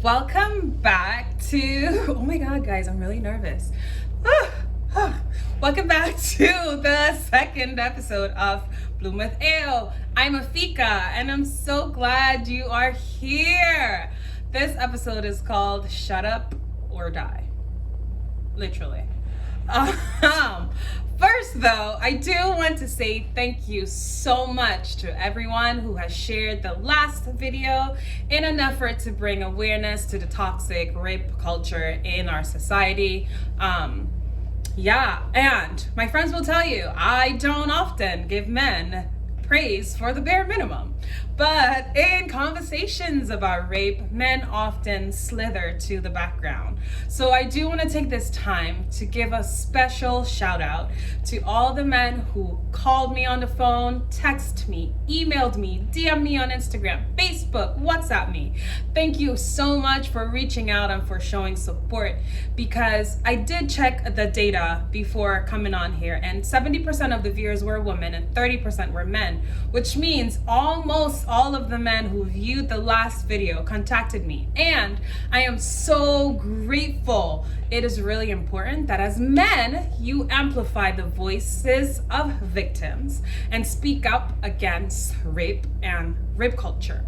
Welcome back to, oh my God, guys, I'm really nervous. Welcome back to the second episode of Bloom with Ale. I'm Afika, and I'm so glad you are here. This episode is called Shut Up or Die. Literally. First, though, I do want to say thank you so much to everyone who has shared the last video in an effort to bring awareness to the toxic rape culture in our society. And my friends will tell you, I don't often give men praise for the bare minimum. But in conversations about rape, men often slither to the background. So I do want to take this time to give a special shout out to all the men who called me on the phone, texted me, emailed me, DM'd me on Instagram, Facebook, WhatsApp me. Thank you so much for reaching out and for showing support, because I did check the data before coming on here, and 70% of the viewers were women and 30% were men, which means almost all of the men who viewed the last video contacted me, and I am so grateful. It is really important that as men, you amplify the voices of victims and speak up against rape and rape culture.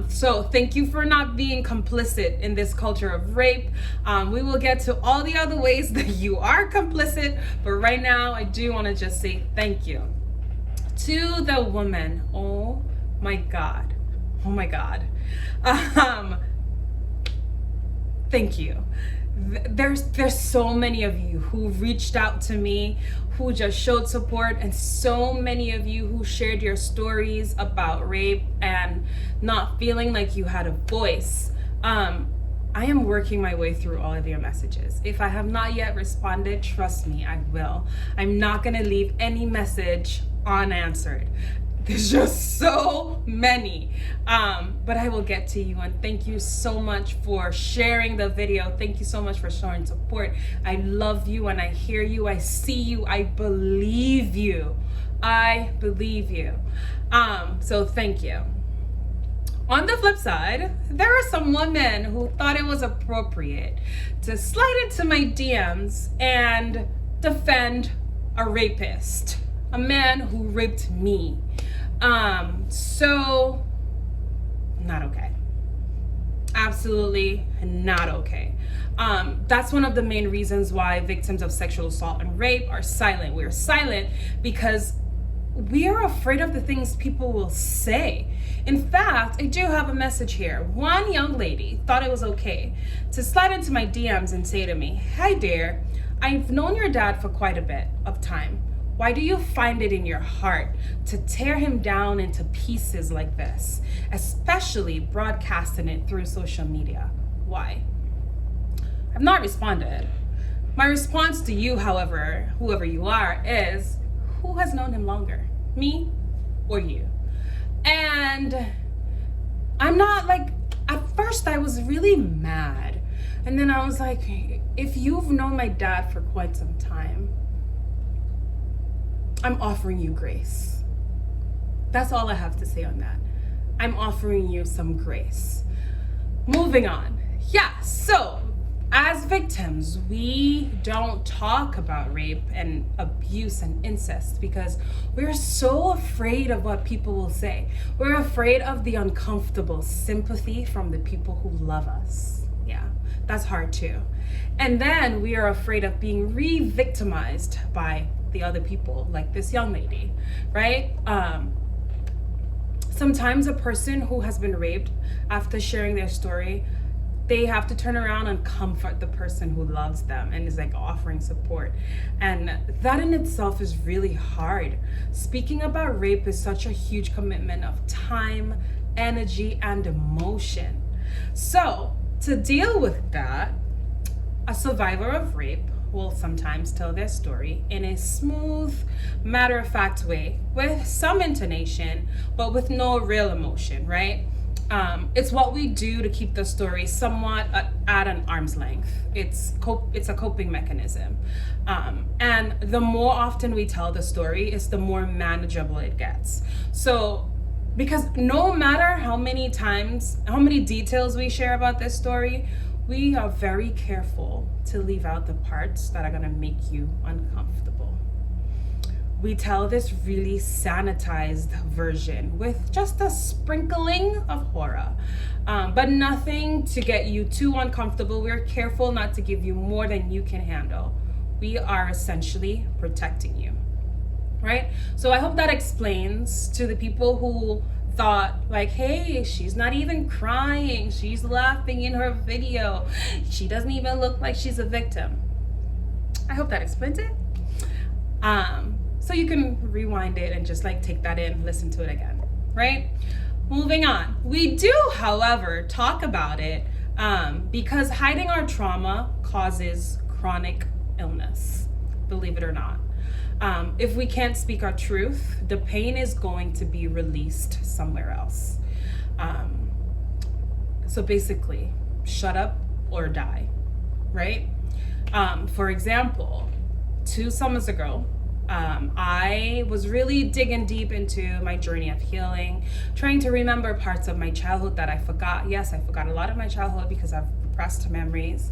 So thank you for not being complicit in this culture of rape. We will get to all the other ways that you are complicit, but right now I do want to just say thank you to the woman. Oh my God. Thank you. There's so many of you who reached out to me, who just showed support, and so many of you who shared your stories about rape and not feeling like you had a voice. I am working my way through all of your messages. If I have not yet responded, trust me, I will. I'm not gonna leave any message unanswered. There's just so many, but I will get to you, and thank you so much for sharing the video. Thank you so much for showing support. I love you and I hear you, I see you, I believe you. So thank you. On the flip side, there are some women who thought it was appropriate to slide into my DMs and defend a rapist, a man who raped me. So not okay. Absolutely not okay. That's one of the main reasons why victims of sexual assault and rape are silent. We're silent because we are afraid of the things people will say. In fact, I do have a message here. One young lady thought it was okay to slide into my DMs and say to me, "Hi dear, I've known your dad for quite a bit of time. Why do you find it in your heart to tear him down into pieces like this, especially broadcasting it through social media? Why?" I've not responded. My response to you, however, whoever you are, is, who has known him longer, me or you? And I'm not like, at first I was really mad. And then I was like, if you've known my dad for quite some time, I'm offering you grace. That's all I have to say on that. I'm offering you some grace. Moving on. So as victims, we don't talk about rape and abuse and incest because we're so afraid of what people will say. We're afraid of the uncomfortable sympathy from the people who love us. Yeah, that's hard too. And then we are afraid of being re-victimized by the other people, like this young lady, right? Sometimes a person who has been raped, after sharing their story, they have to turn around and comfort the person who loves them and is like offering support. And that in itself is really hard. Speaking about rape is such a huge commitment of time, energy, and emotion. So to deal with that, a survivor of rape will sometimes tell their story in a smooth, matter-of-fact way with some intonation, but with no real emotion, right? It's what we do to keep the story somewhat at an arm's length. It's a coping mechanism. And the more often we tell the story, is the more manageable it gets. So Because no matter how many times, how many details we share about this story, we are very careful to leave out the parts that are gonna make you uncomfortable. We tell this really sanitized version with just a sprinkling of horror, but nothing to get you too uncomfortable. We're careful not to give you more than you can handle. We are essentially protecting you, right? So I hope that explains to the people who thought like, hey, she's not even crying, she's laughing in her video, she doesn't even look like she's a victim. I hope that explains it. So you can rewind it and just like take that in, listen to it again, right? Moving on. We do, however, talk about it because hiding our trauma causes chronic illness, believe it or not. If we can't speak our truth, the pain is going to be released somewhere else. So basically, shut up or die, right? For example, 2 summers ago, I was really digging deep into my journey of healing, trying to remember parts of my childhood that I forgot. Yes, I forgot a lot of my childhood because I've repressed memories.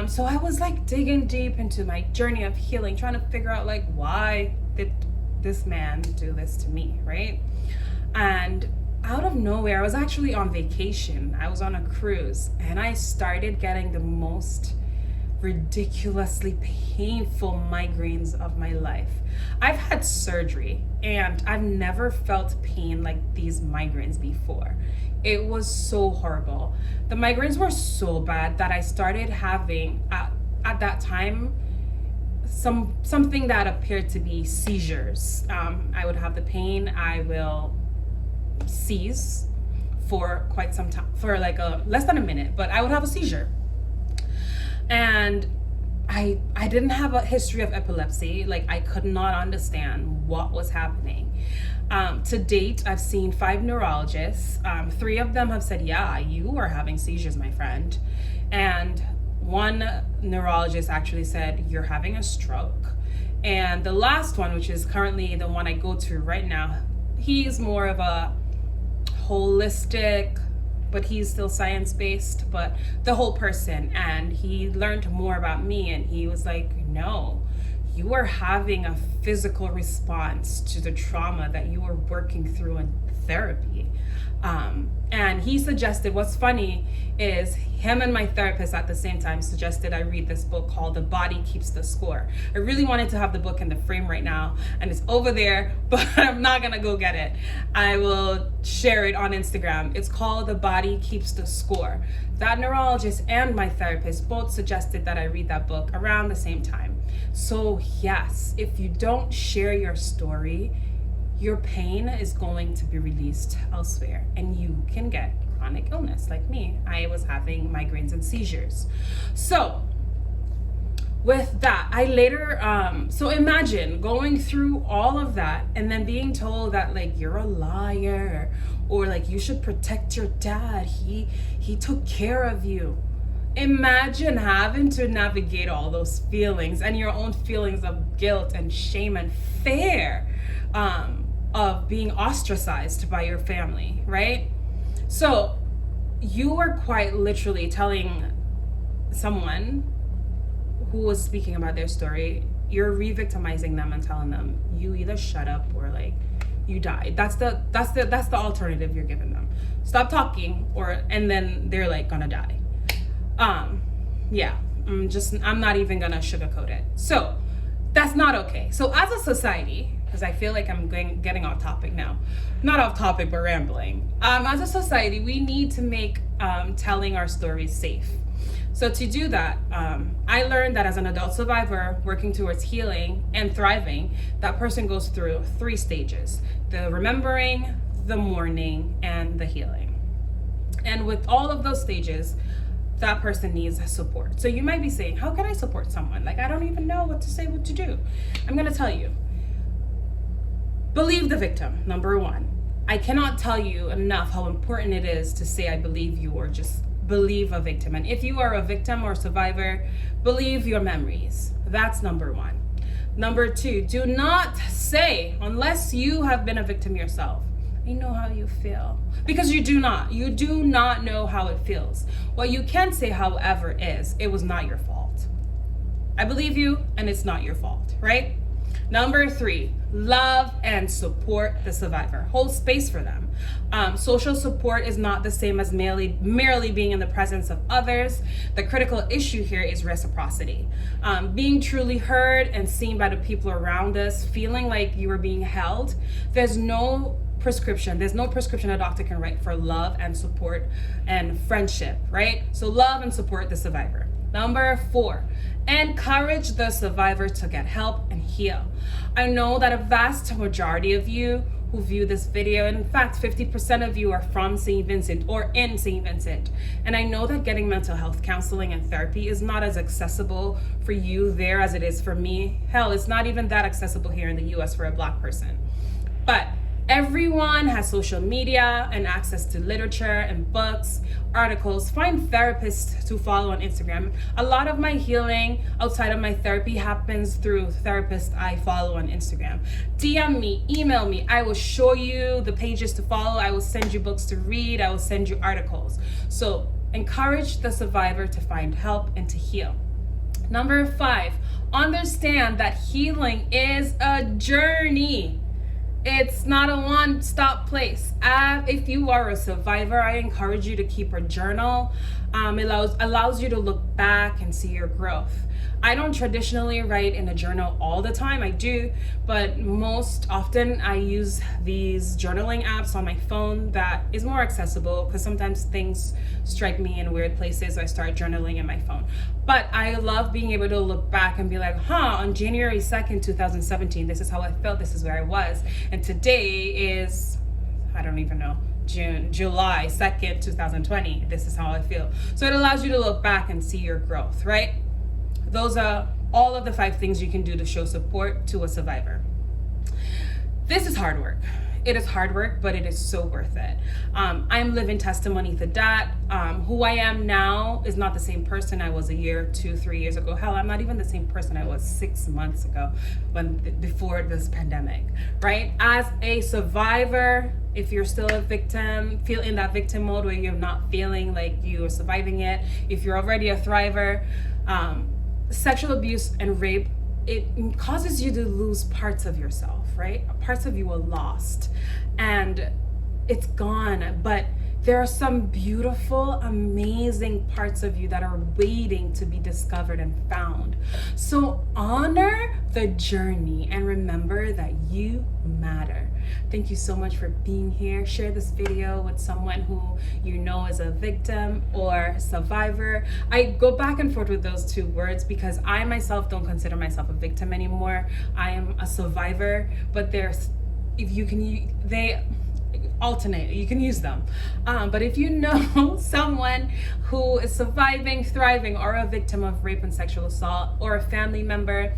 So I was like digging deep into my journey of healing, trying to figure out like, why did this man do this to me, right? And out of nowhere, I was actually on vacation. I was on a cruise and I started getting the most ridiculously painful migraines of my life. I've had surgery and I've never felt pain like these migraines before. It was so horrible. The migraines were so bad that I started having at that time something that appeared to be seizures. I would have the pain, I will seize for quite some time, for like less than a minute, but I would have a seizure. And I didn't have a history of epilepsy. Like, I could not understand what was happening. To date, I've seen 5 neurologists. 3 of them have said, yeah, you are having seizures, my friend. And 1 neurologist actually said, you're having a stroke. And the last one, which is currently the one I go to right now, he's more of a holistic, but he's still science-based, but the whole person. And he learned more about me and he was like, no, you are having a physical response to the trauma that you are working through in therapy. And he suggested, what's funny is him and my therapist at the same time suggested I read this book called The Body Keeps the Score. I really wanted to have the book in the frame right now and it's over there, but I'm not gonna go get it. I will share it on Instagram. It's called The Body Keeps the Score. That neurologist and my therapist both suggested that I read that book around the same time. So yes, if you don't share your story, your pain is going to be released elsewhere and you can get chronic illness like me. I was having migraines and seizures. So with that, I later, so imagine going through all of that and then being told that like you're a liar or like you should protect your dad. He took care of you. Imagine having to navigate all those feelings and your own feelings of guilt and shame and fear of being ostracized by your family, right? So you were quite literally telling someone who was speaking about their story, you're re-victimizing them and telling them you either shut up or like you died. That's the alternative you're giving them. Stop talking and then they're like gonna die. I'm not even gonna sugarcoat it. So that's not okay. So as a society, because I feel like I'm getting off topic now. Not off topic, but rambling. As a society, we need to make telling our stories safe. So to do that, I learned that as an adult survivor working towards healing and thriving, that person goes through 3 stages: the remembering, the mourning, and the healing. And with all of those stages, that person needs support. So you might be saying, how can I support someone? Like, I don't even know what to say, what to do. I'm gonna tell you. Believe the victim, number 1. I cannot tell you enough how important it is to say I believe you or just believe a victim. And if you are a victim or survivor, believe your memories. That's number 1. Number 2, do not say, unless you have been a victim yourself, I know how you feel. Because you do not. You do not know how it feels. What you can say, however, is it was not your fault. I believe you, and it's not your fault, right? Number 3, love and support the survivor. Hold space for them. Social support is not the same as merely being in the presence of others. The critical issue here is reciprocity. Being truly heard and seen by the people around us, feeling like you are being held. There's no prescription a doctor can write for love and support and friendship, right? So love and support the survivor. Number 4, encourage the survivor to get help and heal. I know that a vast majority of you who view this video, and in fact 50% of you are from St. Vincent or in St. Vincent, and I know that getting mental health counseling and therapy is not as accessible for you there as it is for me. Hell, it's not even that accessible here in the US for a Black person. But everyone has social media and access to literature and books, articles. Find therapists to follow on Instagram. A lot of my healing outside of my therapy happens through therapists I follow on Instagram. DM me, email me. I will show you the pages to follow. I will send you books to read. I will send you articles. So encourage the survivor to find help and to heal. Number 5, understand that healing is a journey. It's not a one-stop place. If you are a survivor, I encourage you to keep a journal. It allows you to look back and see your growth. I don't traditionally write in a journal all the time. I do, but most often I use these journaling apps on my phone that is more accessible because sometimes things strike me in weird places, so I start journaling in my phone. But I love being able to look back and be like, on January 2nd, 2017, this is how I felt, this is where I was. And today is, I don't even know, July 2nd, 2020, this is how I feel. So it allows you to look back and see your growth, right? Those are all of the 5 things you can do to show support to a survivor. This is hard work. It is hard work, but it is so worth it. I'm living testimony to that. Who I am now is not the same person I was a year, 2, 3 years ago. Hell, I'm not even the same person I was 6 months ago before this pandemic, right? As a survivor, if you're still a victim, feel in that victim mode where you're not feeling like you are surviving it. If you're already a thriver, sexual abuse and rape, it causes you to lose parts of yourself, right? Parts of you are lost and it's gone, but there are some beautiful, amazing parts of you that are waiting to be discovered and found. So honor the journey and remember that you matter. Thank you so much for being here. Share this video with someone who you know is a victim or survivor. I go back and forth with those 2 words because I myself don't consider myself a victim anymore. I am a survivor, but they alternate, you can use them. But if you know someone who is surviving, thriving, or a victim of rape and sexual assault, or a family member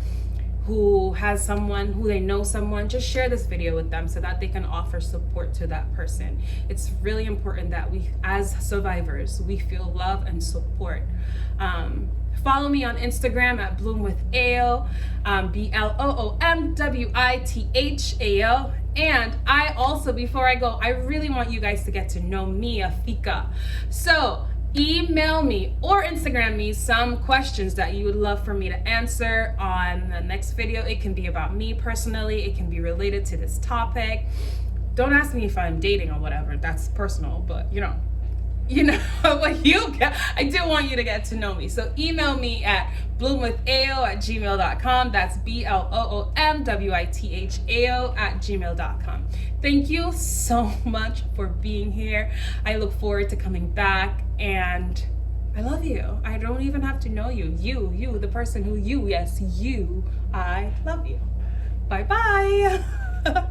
who has someone, who they know someone, just share this video with them so that they can offer support to that person. It's really important that we, as survivors, we feel love and support. Follow me on Instagram at bloomwithao, BLOOMWITHAO. And I also, before I go, I really want you guys to get to know me, Afika. So email me or Instagram me some questions that you would love for me to answer on the next video. It can be about me personally. It can be related to this topic. Don't ask me if I'm dating or whatever. That's personal, but you know what I do want you to get to know me. So email me at bloomwithao@gmail.com. That's BLOOMWITHAO@gmail.com. Thank you so much for being here. I look forward to coming back, and I love you. I don't even have to know you. You, the person who you, yes, you, I love you. Bye-bye.